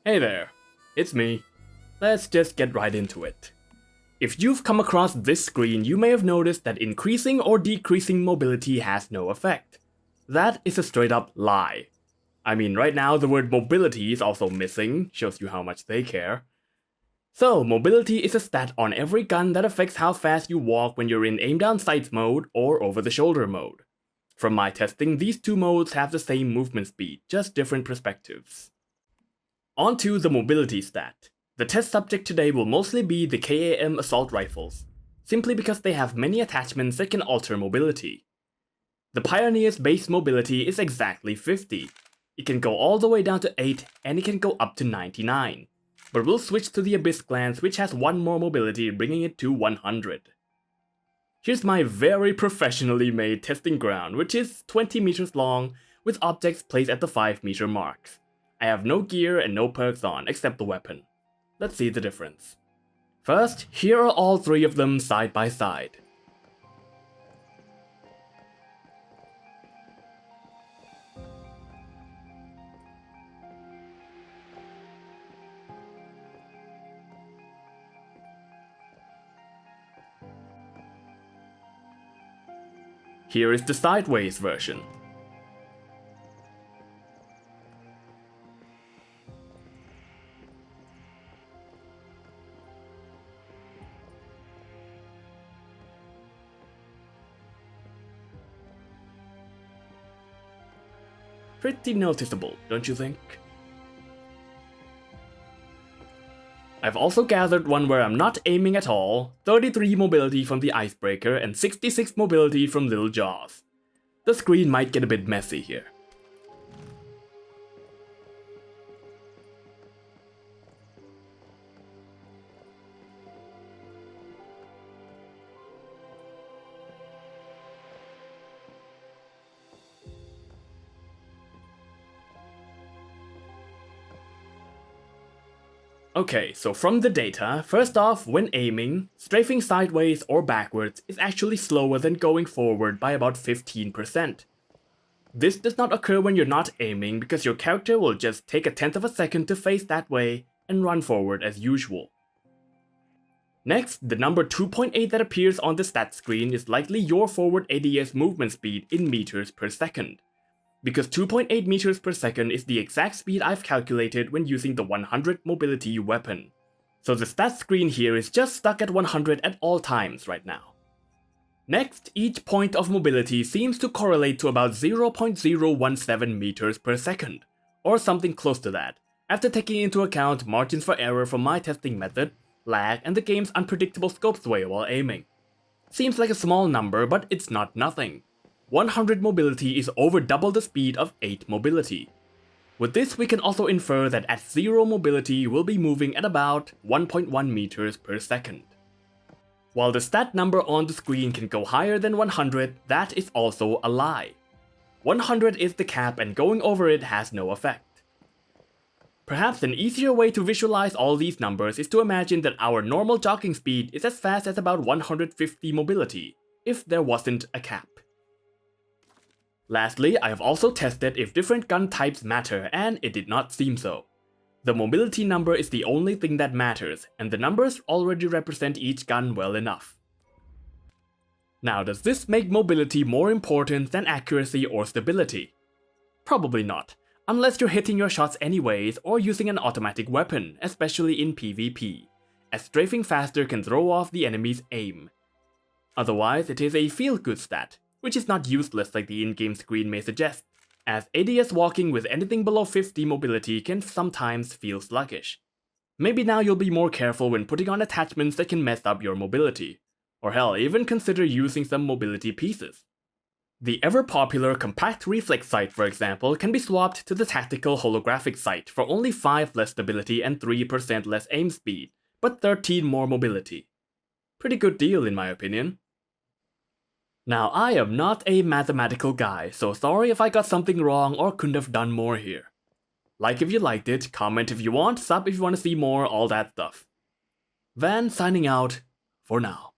Hey there, it's me. Let's just get right into it. If you've come across this screen, you may have noticed that increasing or decreasing mobility has no effect. That is a straight up lie. I mean, right now the word mobility is also missing, shows you how much they care. So, mobility is a stat on every gun that affects how fast you walk when you're in aim down sights mode or over the shoulder mode. From my testing, these two modes have the same movement speed, just different perspectives. On to the mobility stat. The test subject today will mostly be the KAM assault rifles, simply because they have many attachments that can alter mobility. The Pioneer's base mobility is exactly 50. It can go all the way down to 8 and it can go up to 99. But we'll switch to the Abyss glance, which has one more mobility, bringing it to 100. Here's my very professionally made testing ground, which is 20 meters long with objects placed at the 5-meter marks. I have no gear and no perks on, except the weapon. Let's see the difference. First, here are all three of them side by side. Here is the sideways version. Pretty noticeable, don't you think? I've also gathered one where I'm not aiming at all, 33 mobility from the Icebreaker and 66 mobility from Little Jaws. The screen might get a bit messy here. Okay, so from the data, first off, when aiming, strafing sideways or backwards is actually slower than going forward by about 15%. This does not occur when you're not aiming because your character will just take a tenth of a second to face that way and run forward as usual. Next, the number 2.8 that appears on the stat screen is likely your forward ADS movement speed in meters per second, because 2.8 meters per second is the exact speed I've calculated when using the 100 mobility weapon. So the stat screen here is just stuck at 100 at all times right now. Next, each point of mobility seems to correlate to about 0.017 meters per second, or something close to that, after taking into account margins for error from my testing method, lag, and the game's unpredictable scope sway while aiming. Seems like a small number, but it's not nothing. 100 mobility is over double the speed of 8 mobility. With this, we can also infer that at 0 mobility we'll be moving at about 1.1 meters per second. While the stat number on the screen can go higher than 100, that is also a lie. 100 is the cap and going over it has no effect. Perhaps an easier way to visualize all these numbers is to imagine that our normal jogging speed is as fast as about 150 mobility, if there wasn't a cap. Lastly, I have also tested if different gun types matter, and it did not seem so. The mobility number is the only thing that matters, and the numbers already represent each gun well enough. Now, does this make mobility more important than accuracy or stability? Probably not, unless you're hitting your shots anyways or using an automatic weapon, especially in PvP, as strafing faster can throw off the enemy's aim. Otherwise, it is a feel-good stat, which is not useless like the in-game screen may suggest, as ADS walking with anything below 50 mobility can sometimes feel sluggish. Maybe now you'll be more careful when putting on attachments that can mess up your mobility, or hell, even consider using some mobility pieces. The ever-popular compact reflex sight, for example, can be swapped to the tactical holographic sight for only 5 less stability and 3% less aim speed, but 13 more mobility. Pretty good deal in my opinion. Now, I am not a mathematical guy, so sorry if I got something wrong or couldn't have done more here. Like if you liked it, comment if you want, sub if you want to see more, all that stuff. Van signing out for now.